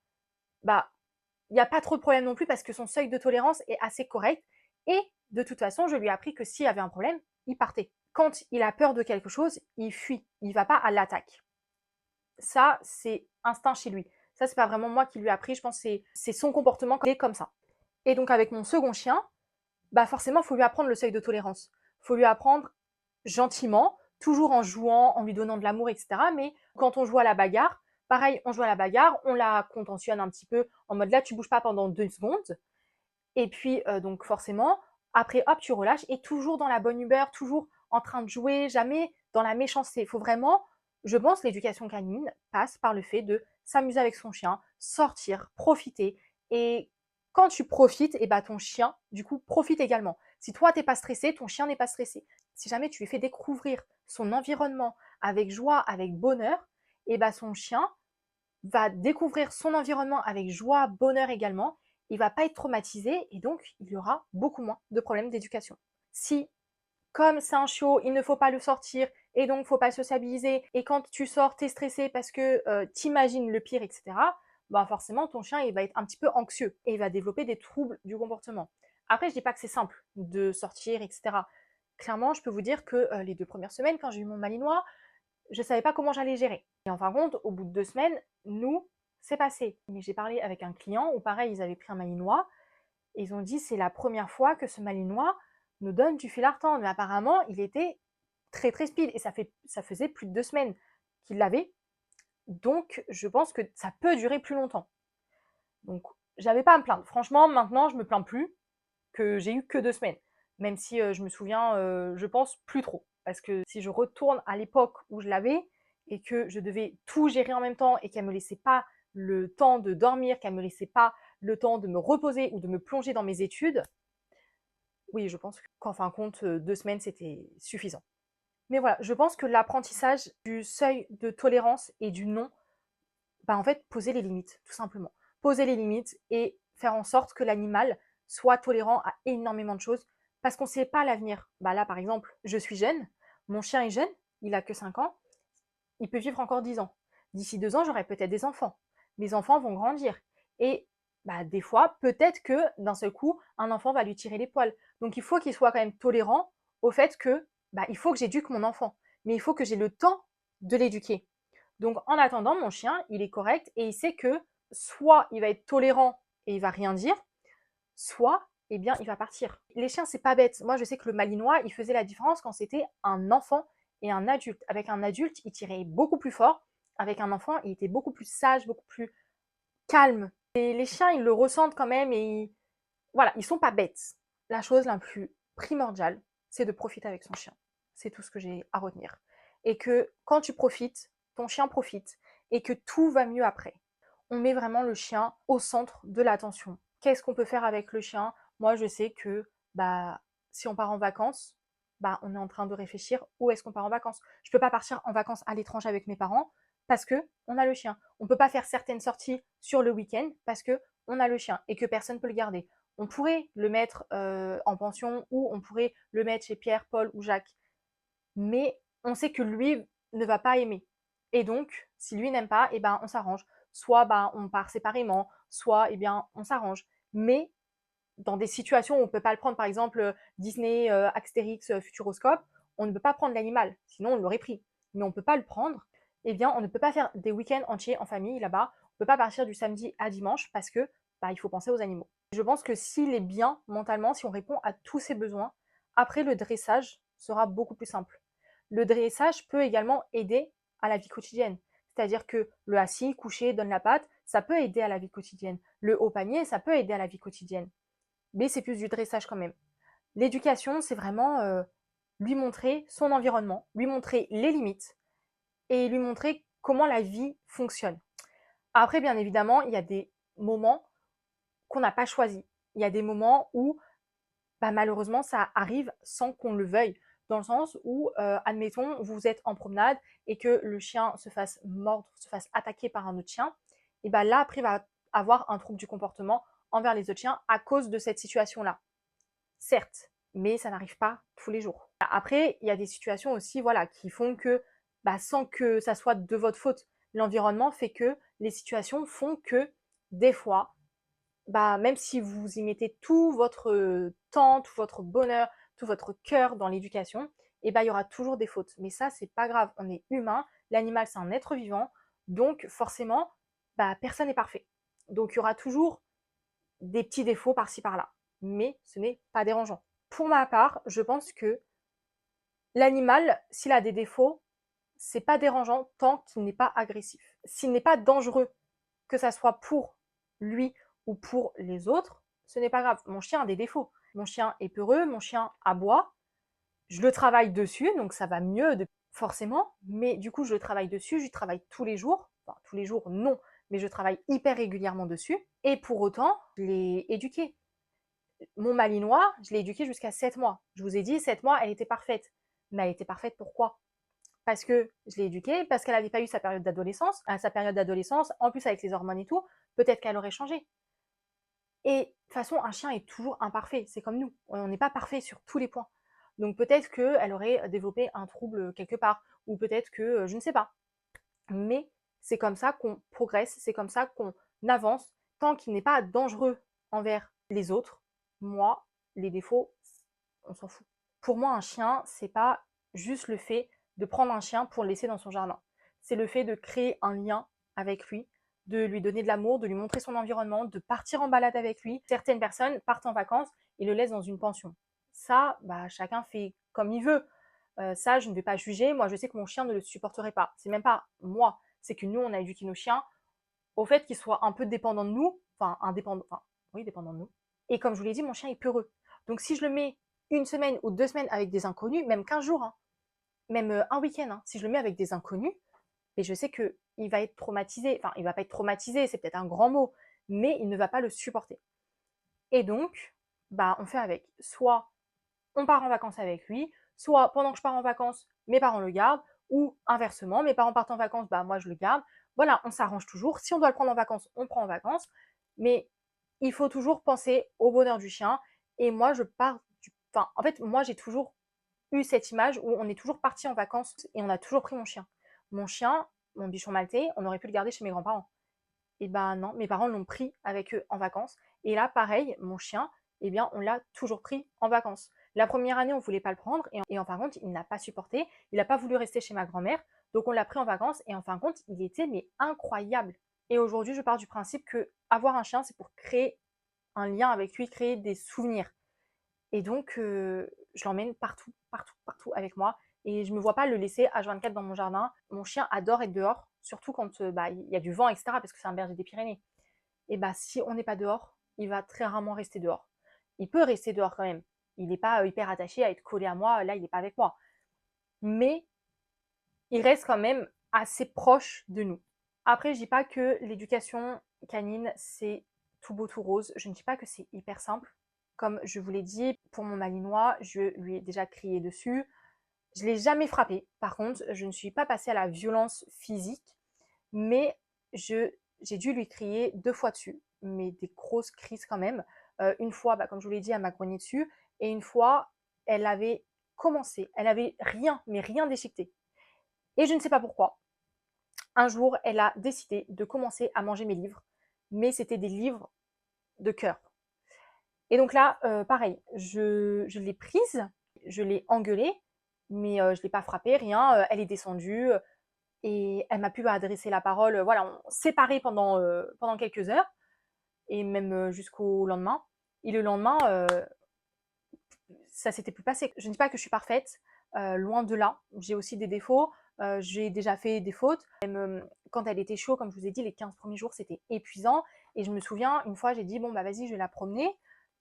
bah, il n'y a pas trop de problème non plus parce que son seuil de tolérance est assez correct. Et de toute façon, je lui ai appris que s'il y avait un problème, il partait. Quand il a peur de quelque chose, il fuit. Il ne va pas à l'attaque. Ça, c'est instinct chez lui. Ça, c'est pas vraiment moi qui lui ai appris. Je pense que c'est son comportement qui est comme ça. Et donc, avec mon second chien, bah forcément, il faut lui apprendre le seuil de tolérance. Il faut lui apprendre gentiment, toujours en jouant, en lui donnant de l'amour, etc. Mais quand on joue à la bagarre, pareil, on joue à la bagarre, on la contentionne un petit peu en mode là, tu bouges pas pendant 2 secondes. Et puis, donc forcément, après, hop, tu relâches et toujours dans la bonne humeur, toujours en train de jouer, jamais dans la méchanceté. Il faut vraiment, je pense, l'éducation canine passe par le fait de s'amuser avec son chien, sortir, profiter. Et quand tu profites, et bah, ton chien, du coup, profite également. Si toi, t'es pas stressé, ton chien n'est pas stressé. Si jamais tu lui fais découvrir son environnement avec joie, avec bonheur, et bah, son chien va découvrir son environnement avec joie, bonheur également. Il va pas être traumatisé et donc il y aura beaucoup moins de problèmes d'éducation. Si, comme c'est un chiot, il ne faut pas le sortir et donc faut pas sociabiliser et quand tu sors, t'es stressé parce que t'imagines le pire, etc. Bah forcément ton chien il va être un petit peu anxieux et il va développer des troubles du comportement. Après je dis pas que c'est simple de sortir, etc. Clairement, je peux vous dire que les 2 premières semaines, quand j'ai eu mon malinois, je savais pas comment j'allais gérer. Et en fin de compte, au bout de 2 semaines, nous, c'est passé. Mais j'ai parlé avec un client où pareil, ils avaient pris un malinois et ils ont dit c'est la première fois que ce malinois nous donne du fil à retordre. Mais apparemment, il était très très speed et ça faisait plus de 2 semaines qu'il l'avait. Donc, je pense que ça peut durer plus longtemps. Donc, j'avais pas à me plaindre. Franchement, maintenant, je me plains plus que j'ai eu que 2 semaines. Même si je me souviens, je pense plus trop. Parce que si je retourne à l'époque où je l'avais et que je devais tout gérer en même temps et qu'elle me laissait pas le temps de dormir, qu'elle me laissait pas le temps de me reposer ou de me plonger dans mes études, oui, je pense qu'en fin de compte, 2 semaines, c'était suffisant. Mais voilà, je pense que l'apprentissage du seuil de tolérance et du non, bah en fait, poser les limites, tout simplement. Poser les limites et faire en sorte que l'animal soit tolérant à énormément de choses parce qu'on ne sait pas l'avenir. Bah là, par exemple, je suis jeune, mon chien est jeune, il a que 5 ans, il peut vivre encore 10 ans. D'ici 2 ans, j'aurai peut-être des enfants. Mes enfants vont grandir. Et bah, des fois, peut-être que d'un seul coup, un enfant va lui tirer les poils. Donc il faut qu'il soit quand même tolérant au fait que bah, il faut que j'éduque mon enfant. Mais il faut que j'ai le temps de l'éduquer. Donc en attendant, mon chien, il est correct et il sait que soit il va être tolérant et il va rien dire, soit eh bien il va partir. Les chiens, c'est pas bête. Moi, je sais que le malinois, il faisait la différence quand c'était un enfant et un adulte. Avec un adulte, il tirait beaucoup plus fort. Avec un enfant, il était beaucoup plus sage, beaucoup plus calme. Et les chiens, ils le ressentent quand même et voilà, ils sont pas bêtes. La chose la plus primordiale, c'est de profiter avec son chien. C'est tout ce que j'ai à retenir. Et que quand tu profites, ton chien profite et que tout va mieux après. On met vraiment le chien au centre de l'attention. Qu'est-ce qu'on peut faire avec le chien? Moi, je sais que bah, si on part en vacances, bah, on est en train de réfléchir où est-ce qu'on part en vacances. Je peux pas partir en vacances à l'étranger avec mes parents parce que on a le chien. On peut pas faire certaines sorties sur le week-end parce que on a le chien et que personne peut le garder. On pourrait le mettre en pension ou on pourrait le mettre chez Pierre, Paul ou Jacques. Mais on sait que lui ne va pas aimer. Et donc, si lui n'aime pas, eh ben, on s'arrange. Soit bah, on part séparément, soit eh bien, on s'arrange. Mais dans des situations où on ne peut pas le prendre, par exemple Disney, Astérix, Futuroscope, on ne peut pas prendre l'animal, sinon on l'aurait pris. Mais on ne peut pas le prendre, eh bien on ne peut pas faire des week-ends entiers en famille là-bas, on ne peut pas partir du samedi à dimanche parce que bah, il faut penser aux animaux. Je pense que s'il est bien mentalement, si on répond à tous ses besoins, après le dressage sera beaucoup plus simple. Le dressage peut également aider à la vie quotidienne. C'est-à-dire que le assis, couché, donne la patte, ça peut aider à la vie quotidienne. Le haut panier, ça peut aider à la vie quotidienne. Mais c'est plus du dressage quand même. L'éducation, c'est vraiment lui montrer son environnement, lui montrer les limites et lui montrer comment la vie fonctionne. Après, bien évidemment, il y a des moments qu'on n'a pas choisis. Il y a des moments où, bah, malheureusement, ça arrive sans qu'on le veuille. Dans le sens où, admettons, vous êtes en promenade et que le chien se fasse mordre, se fasse attaquer par un autre chien, et bah là, après, il va avoir un trouble du comportement envers les autres chiens à cause de cette situation-là. Certes, mais ça n'arrive pas tous les jours. Après, il y a des situations aussi, voilà, qui font que sans que ça soit de votre faute. L'environnement fait que les situations font que des fois, même si vous y mettez tout votre temps, tout votre bonheur, tout votre cœur dans l'éducation, il y aura toujours des fautes. Mais ça, c'est pas grave. On est humain. L'animal, c'est un être vivant. Donc, forcément, personne n'est parfait. Donc, il y aura toujours des petits défauts par-ci par-là. Mais ce n'est pas dérangeant. Pour ma part, je pense que l'animal, s'il a des défauts, c'est pas dérangeant tant qu'il n'est pas agressif. S'il n'est pas dangereux, que ça soit pour lui ou pour les autres, ce n'est pas grave. Mon chien a des défauts. Mon chien est peureux, mon chien aboie. Je le travaille dessus, donc ça va mieux forcément. Mais du coup, je le travaille dessus, je travaille tous les jours. Enfin, tous les jours, non, mais je travaille hyper régulièrement dessus. Et pour autant, je l'ai éduqué. Mon malinois, je l'ai éduqué jusqu'à 7 mois. Je vous ai dit, 7 mois, elle était parfaite. Mais elle était parfaite pourquoi? Parce que je l'ai éduquée, parce qu'elle n'avait pas eu sa période d'adolescence. À sa période d'adolescence, en plus avec les hormones et tout, peut-être qu'elle aurait changé. Et de toute façon, un chien est toujours imparfait. C'est comme nous. On n'est pas parfait sur tous les points. Donc peut-être qu'elle aurait développé un trouble quelque part. Ou peut-être que, je ne sais pas. Mais c'est comme ça qu'on progresse, c'est comme ça qu'on avance. Tant qu'il n'est pas dangereux envers les autres, moi, les défauts, on s'en fout. Pour moi, un chien, c'est pas juste le fait de prendre un chien pour le laisser dans son jardin. C'est le fait de créer un lien avec lui, de lui donner de l'amour, de lui montrer son environnement, de partir en balade avec lui. Certaines personnes partent en vacances et le laissent dans une pension. Ça, chacun fait comme il veut. Ça, je ne vais pas juger. Moi, je sais que mon chien ne le supporterait pas. C'est même pas moi. C'est que nous, on a éduqué nos chiens au fait qu'ils soient un peu dépendants de nous. Oui, dépendants de nous. Et comme je vous l'ai dit, mon chien est peureux. Donc, si je le mets une semaine ou 2 semaines avec des inconnus, même 15 jours, hein, même un week-end, hein, si je le mets avec des inconnus, et je sais qu'il va être traumatisé. Enfin, il va pas être traumatisé, c'est peut-être un grand mot, mais il ne va pas le supporter. Et donc, on fait avec. Soit on part en vacances avec lui, soit pendant que je pars en vacances, mes parents le gardent, ou inversement, mes parents partent en vacances, moi je le garde. Voilà, on s'arrange toujours. Si on doit le prendre en vacances, on prend en vacances. Mais il faut toujours penser au bonheur du chien. Et moi, je pars du. Enfin, en fait, moi, j'ai toujours eu cette image où on est toujours parti en vacances et on a toujours pris mon chien. Mon chien, mon bichon maltais, on aurait pu le garder chez mes grands-parents. Et non, mes parents l'ont pris avec eux en vacances. Et là, pareil, mon chien, on l'a toujours pris en vacances. La première année, on ne voulait pas le prendre et en fin de compte, il n'a pas supporté. Il n'a pas voulu rester chez ma grand-mère. Donc, on l'a pris en vacances et en fin de compte, il était incroyable. Et aujourd'hui, je pars du principe que avoir un chien, c'est pour créer un lien avec lui, créer des souvenirs. Et donc, je l'emmène partout, partout, partout avec moi. Et je ne me vois pas le laisser H24 dans mon jardin. Mon chien adore être dehors, surtout quand il y a du vent, etc., parce que c'est un berger des Pyrénées. Et si on n'est pas dehors, il va très rarement rester dehors. Il peut rester dehors quand même. Il n'est pas hyper attaché à être collé à moi. Là, il n'est pas avec moi. Mais il reste quand même assez proche de nous. Après, je dis pas que l'éducation canine, c'est tout beau, tout rose. Je ne dis pas que c'est hyper simple. Comme je vous l'ai dit, pour mon malinois, je lui ai déjà crié dessus. Je ne l'ai jamais frappé. Par contre, je ne suis pas passée à la violence physique, mais j'ai dû lui crier 2 fois dessus, mais des grosses crises quand même. Une fois, comme je vous l'ai dit, elle m'a grogné dessus, et une fois, elle avait commencé, elle avait rien, mais rien déchiqueté. Et je ne sais pas pourquoi. Un jour, elle a décidé de commencer à manger mes livres, mais c'était des livres de cœur. Et donc là, pareil, je l'ai prise, je l'ai engueulée, mais je ne l'ai pas frappée, rien. Elle est descendue et elle m'a pu adresser la parole. Voilà, on s'est séparés pendant quelques heures et même jusqu'au lendemain. Et le lendemain, ça s'était plus passé. Je ne dis pas que je suis parfaite, loin de là. J'ai aussi des défauts. J'ai déjà fait des fautes. Même quand elle était chaude, comme je vous ai dit, les 15 premiers jours, c'était épuisant. Et je me souviens, une fois, j'ai dit, bon, vas-y, je vais la promener.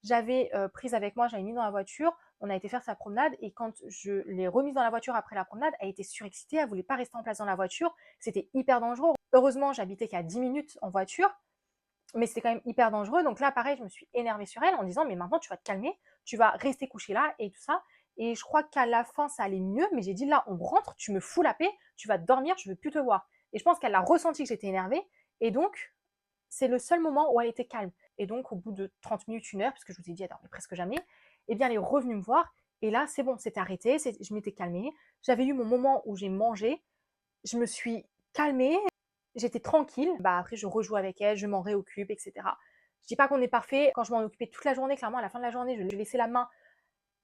J'avais prise avec moi, j'avais mis dans la voiture. On a été faire sa promenade. Et quand je l'ai remise dans la voiture après la promenade, elle était surexcitée. Elle voulait pas rester en place dans la voiture. C'était hyper dangereux. Heureusement, j'habitais qu'à 10 minutes en voiture. Mais c'était quand même hyper dangereux. Donc là, pareil, je me suis énervée sur elle en disant, mais maintenant, tu vas te calmer. Tu vas rester couché là et tout ça. Et je crois qu'à la fin, ça allait mieux. Mais j'ai dit, là, on rentre, tu me fous la paix. Tu vas dormir, je veux plus te voir. Et je pense qu'elle a ressenti que j'étais énervée. Et donc, c'est le seul moment où elle était calme. Et donc, au bout de 30 minutes, 1 heure, parce que je vous ai dit, elle dormait presque jamais, eh bien, elle est revenue me voir. Et là, c'est bon, c'était arrêté, je m'étais calmée. J'avais eu mon moment où j'ai mangé. je me suis calmée, j'étais tranquille. Bah, après, je rejoue avec elle, je m'en réoccupe, etc. Je dis pas qu'on est parfait. Quand je m'en occupais toute la journée, clairement, à la fin de la journée, je laissais la main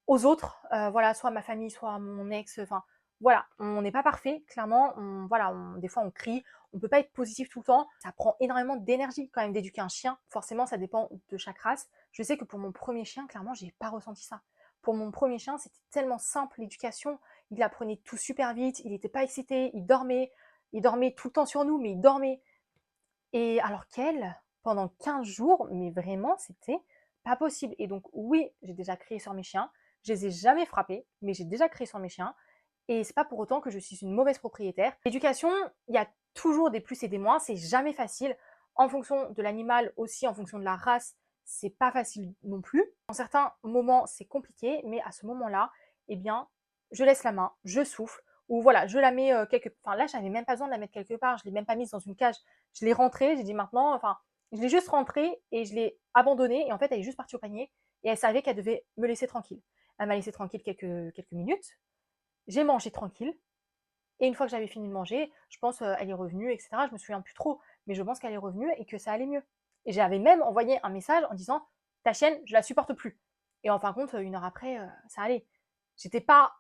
aux autres, voilà, soit à ma famille, soit à mon ex, enfin, voilà, on n'est pas parfait, clairement, voilà, des fois on crie, on peut pas être positif tout le temps, ça prend énormément d'énergie quand même d'éduquer un chien, forcément ça dépend de chaque race. Je sais que pour mon premier chien, clairement, j'ai pas ressenti ça. Pour mon premier chien, c'était tellement simple l'éducation, il apprenait tout super vite, il était pas excité, il dormait tout le temps sur nous, mais il dormait. Et alors qu'elle, pendant 15 jours, mais vraiment, c'était pas possible. Et donc, oui, j'ai déjà crié sur mes chiens. Je les ai jamais frappés, mais j'ai déjà crié sur mes chiens. Et c'est pas pour autant que je suis une mauvaise propriétaire. L'éducation, il y a toujours des plus et des moins. C'est jamais facile. En fonction de l'animal, aussi en fonction de la race, c'est pas facile non plus. En certains moments, c'est compliqué, mais à ce moment-là, eh bien, je laisse la main, je souffle, ou voilà, je la mets quelque part. Enfin, là, j'avais même pas besoin de la mettre quelque part. Je l'ai même pas mise dans une cage. Je l'ai rentrée, j'ai dit maintenant, enfin, je l'ai juste rentrée et je l'ai abandonnée. Et en fait, elle est juste partie au panier et elle savait qu'elle devait me laisser tranquille. Elle m'a laissé tranquille quelques minutes. J'ai mangé tranquille. Et une fois que j'avais fini de manger, je pense elle est revenue, etc. Je me souviens plus trop, mais je pense qu'elle est revenue et que ça allait mieux. Et j'avais même envoyé un message en disant ta chienne, je la supporte plus. Et en fin de compte, une heure après, ça allait. J'étais pas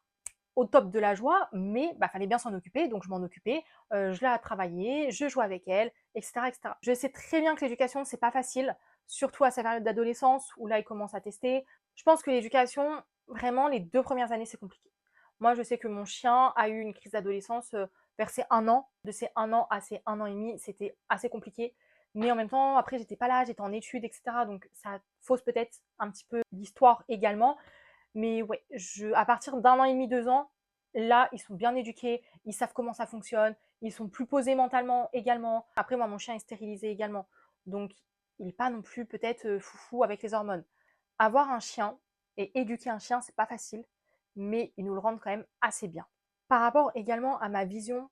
au top de la joie, mais bah, fallait bien s'en occuper, donc je m'en occupais, je la travaillais, je jouais avec elle, etc., etc. Je sais très bien que l'éducation, c'est pas facile, surtout à sa période d'adolescence où là, il commence à tester. Je pense que l'éducation, vraiment, les 2 premières années, c'est compliqué. Moi, je sais que mon chien a eu une crise d'adolescence vers ses 1 an. De ses 1 an à ses 1 an et demi, c'était assez compliqué. Mais en même temps, après, j'étais pas là, j'étais en études, etc. Donc, ça fausse peut-être un petit peu l'histoire également. Mais ouais, à partir d'1 an et demi, 2 ans, là, ils sont bien éduqués, ils savent comment ça fonctionne, ils sont plus posés mentalement également. Après, moi, mon chien est stérilisé également. Donc, il n'est pas non plus peut-être foufou avec les hormones. Avoir un chien et éduquer un chien, c'est pas facile, mais ils nous le rendent quand même assez bien. Par rapport également à ma vision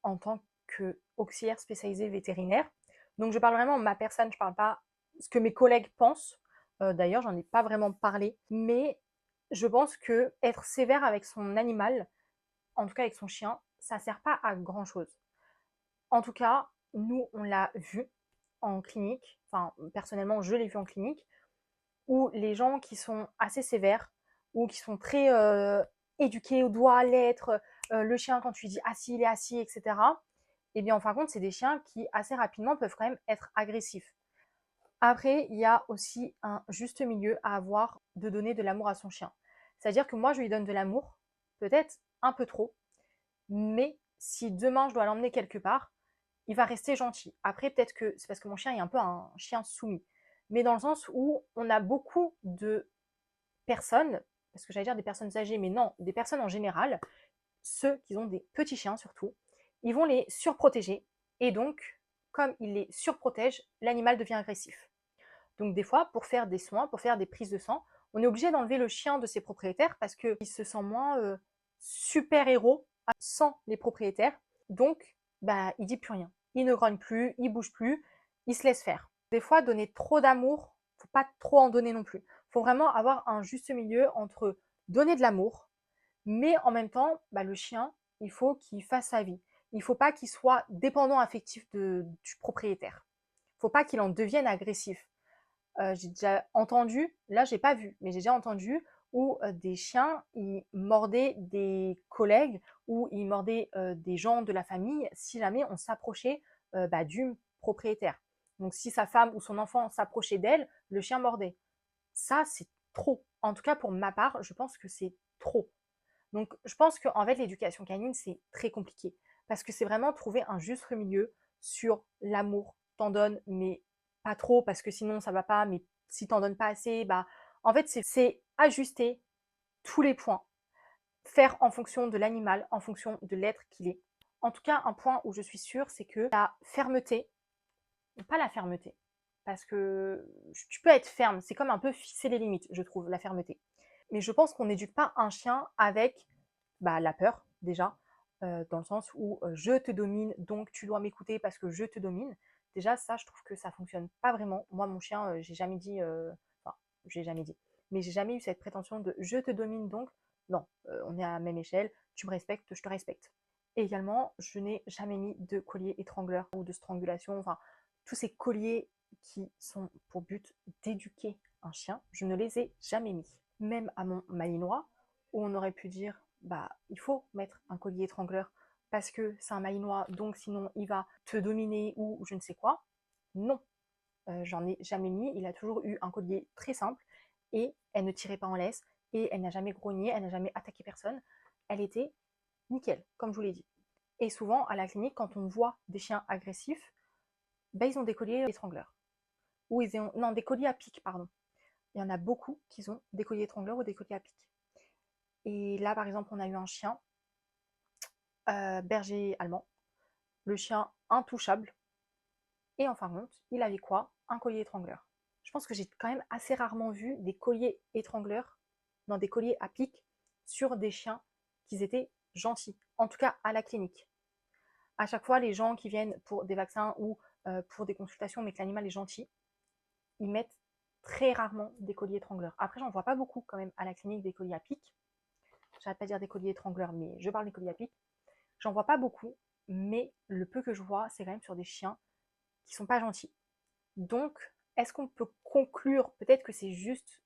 en tant qu'auxiliaire spécialisé vétérinaire, donc je parle vraiment de ma personne, je parle pas ce que mes collègues pensent. D'ailleurs, j'en ai pas vraiment parlé, mais je pense que être sévère avec son animal, en tout cas avec son chien, ça sert pas à grand chose. En tout cas, nous, on l'a vu en clinique, enfin, personnellement, je l'ai vu en clinique, où les gens qui sont assez sévères ou qui sont très éduqués au doigt, à l'être, le chien, quand tu lui dis assis, il est assis, etc., eh bien, en fin de compte, c'est des chiens qui, assez rapidement, peuvent quand même être agressifs. Après, il y a aussi un juste milieu à avoir de donner de l'amour à son chien. C'est-à-dire que moi, je lui donne de l'amour, peut-être un peu trop, mais si demain je dois l'emmener quelque part, il va rester gentil. Après, peut-être que c'est parce que mon chien est un peu un chien soumis, mais dans le sens où on a beaucoup de personnes, parce que j'allais dire des personnes âgées, mais non, des personnes en général, ceux qui ont des petits chiens surtout, ils vont les surprotéger, et donc, comme ils les surprotègent, l'animal devient agressif. Donc des fois, pour faire des soins, pour faire des prises de sang, on est obligé d'enlever le chien de ses propriétaires parce qu'il se sent moins super-héros sans les propriétaires. Donc, bah, il dit plus rien. Il ne grogne plus, il bouge plus, il se laisse faire. Des fois, donner trop d'amour, faut pas trop en donner non plus. Faut vraiment avoir un juste milieu entre donner de l'amour, mais en même temps, bah, le chien, il faut qu'il fasse sa vie. Il faut pas qu'il soit dépendant affectif du propriétaire. Il faut pas qu'il en devienne agressif. J'ai déjà entendu, là j'ai pas vu, mais j'ai déjà entendu où des chiens, ils mordaient des collègues ou ils mordaient des gens de la famille si jamais on s'approchait bah, du propriétaire. Donc si sa femme ou son enfant s'approchait d'elle, le chien mordait. Ça, c'est trop. En tout cas, pour ma part, je pense que c'est trop. Donc je pense qu'en fait, l'éducation canine, c'est très compliqué. Parce que c'est vraiment trouver un juste milieu sur l'amour. T'en donnes, mais pas trop, parce que sinon ça va pas, mais si t'en donnes pas assez, bah en fait c'est ajuster tous les points, faire en fonction de l'animal, en fonction de l'être qu'il est. En tout cas, un point où je suis sûre, c'est que la fermeté, pas la fermeté, parce que tu peux être ferme, c'est comme un peu fixer les limites, je trouve, la fermeté. Mais je pense qu'on n'éduque pas un chien avec bah, la peur, déjà, dans le sens où je te domine, donc tu dois m'écouter parce que je te domine. Déjà, ça, je trouve que ça fonctionne pas vraiment. Moi, mon chien, j'ai jamais dit, enfin, j'ai jamais dit, mais j'ai jamais eu cette prétention de je te domine, donc non, on est à la même échelle, tu me respectes, je te respecte. Et également, je n'ai jamais mis de collier étrangleur ou de strangulation, enfin, tous ces colliers qui sont pour but d'éduquer un chien, je ne les ai jamais mis. Même à mon malinois, où on aurait pu dire, bah, il faut mettre un collier étrangleur parce que c'est un malinois, donc sinon il va te dominer ou je ne sais quoi. Non, j'en ai jamais mis. Il a toujours eu un collier très simple et elle ne tirait pas en laisse et elle n'a jamais grogné, elle n'a jamais attaqué personne. Elle était nickel, comme je vous l'ai dit. Et souvent, à la clinique, quand on voit des chiens agressifs, ben, ils ont des colliers étrangleurs. Ou ils ont, non, des colliers à pic, pardon. Il y en a beaucoup qui ont des colliers étrangleurs ou des colliers à pic. Et là, par exemple, on a eu un chien, berger allemand, le chien intouchable. Et en fin de compte, il avait quoi? Un collier étrangleur. Je pense que j'ai quand même assez rarement vu des colliers étrangleurs, dans des colliers à pic, sur des chiens qui étaient gentils. En tout cas, à la clinique. À chaque fois, les gens qui viennent pour des vaccins ou pour des consultations, mais que l'animal est gentil, ils mettent très rarement des colliers étrangleurs. Après, j'en vois pas beaucoup quand même à la clinique des colliers à pic. J'arrête pas de dire des colliers étrangleurs, mais je parle des colliers à pic. J'en vois pas beaucoup, mais le peu que je vois, c'est quand même sur des chiens qui sont pas gentils. Donc, est-ce qu'on peut conclure, peut-être que c'est juste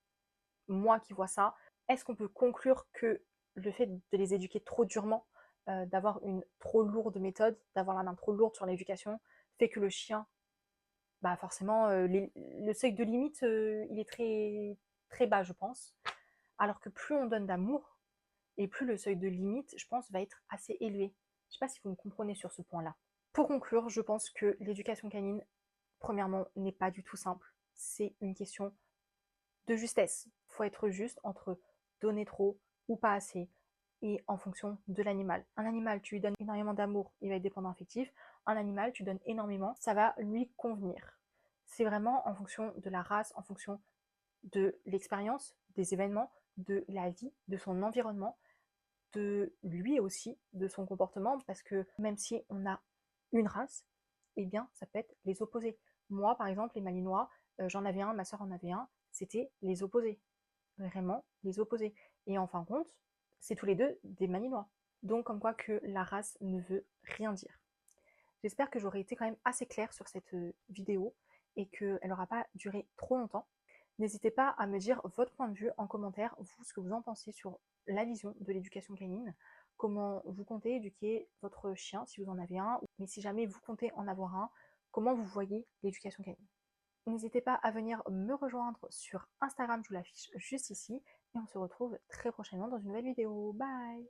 moi qui vois ça, est-ce qu'on peut conclure que le fait de les éduquer trop durement, d'avoir une trop lourde méthode, d'avoir la main trop lourde sur l'éducation, fait que le chien, bah forcément, le seuil de limite, il est très, très bas, je pense. Alors que plus on donne d'amour, et plus le seuil de limite, je pense, va être assez élevé. Je ne sais pas si vous me comprenez sur ce point-là. Pour conclure, je pense que l'éducation canine, premièrement, n'est pas du tout simple. C'est une question de justesse. Il faut être juste entre donner trop ou pas assez et en fonction de l'animal. Un animal, tu lui donnes énormément d'amour, il va être dépendant affectif. Un animal, tu donnes énormément, ça va lui convenir. C'est vraiment en fonction de la race, en fonction de l'expérience, des événements, de la vie, de son environnement, de lui aussi, de son comportement, parce que même si on a une race, eh bien, ça peut être les opposés. Moi, par exemple, les malinois, j'en avais un, ma soeur en avait un, c'était les opposés. Vraiment, les opposés. Et en fin de compte, c'est tous les deux des malinois. Donc, comme quoi que la race ne veut rien dire. J'espère que j'aurai été quand même assez claire sur cette vidéo et qu'elle n'aura pas duré trop longtemps. N'hésitez pas à me dire votre point de vue en commentaire, vous, ce que vous en pensez sur la vision de l'éducation canine, comment vous comptez éduquer votre chien si vous en avez un, mais si jamais vous comptez en avoir un, comment vous voyez l'éducation canine. N'hésitez pas à venir me rejoindre sur Instagram, je vous l'affiche juste ici, et on se retrouve très prochainement dans une nouvelle vidéo. Bye!